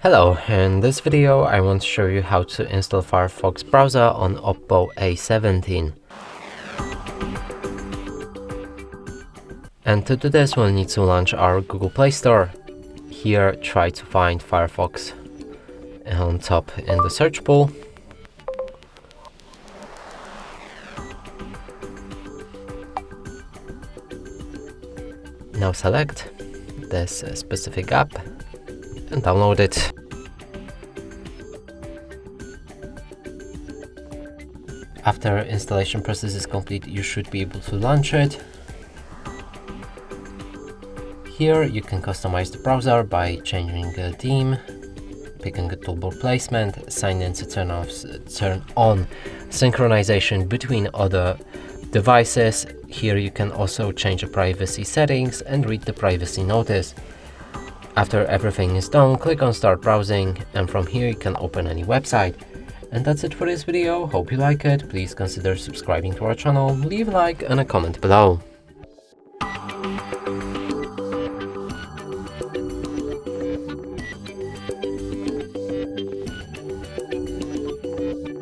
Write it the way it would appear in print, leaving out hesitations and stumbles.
Hello, in this video I want to show you how to install Firefox browser on Oppo A17. And to do this we'll need to launch our Google Play Store. Here try to find Firefox on top in the search pool. Now select this specific app and download it. After installation process is complete, you should be able to launch it. Here you can customize the browser by changing the theme, picking a toolbar placement, sign in to turn on synchronization between other devices. Here you can also change the privacy settings and read the privacy notice. After everything is done, click on Start Browsing, and from here you can open any website. And that's it for this video. Hope you like it. Please consider subscribing to our channel, leave a like and a comment below.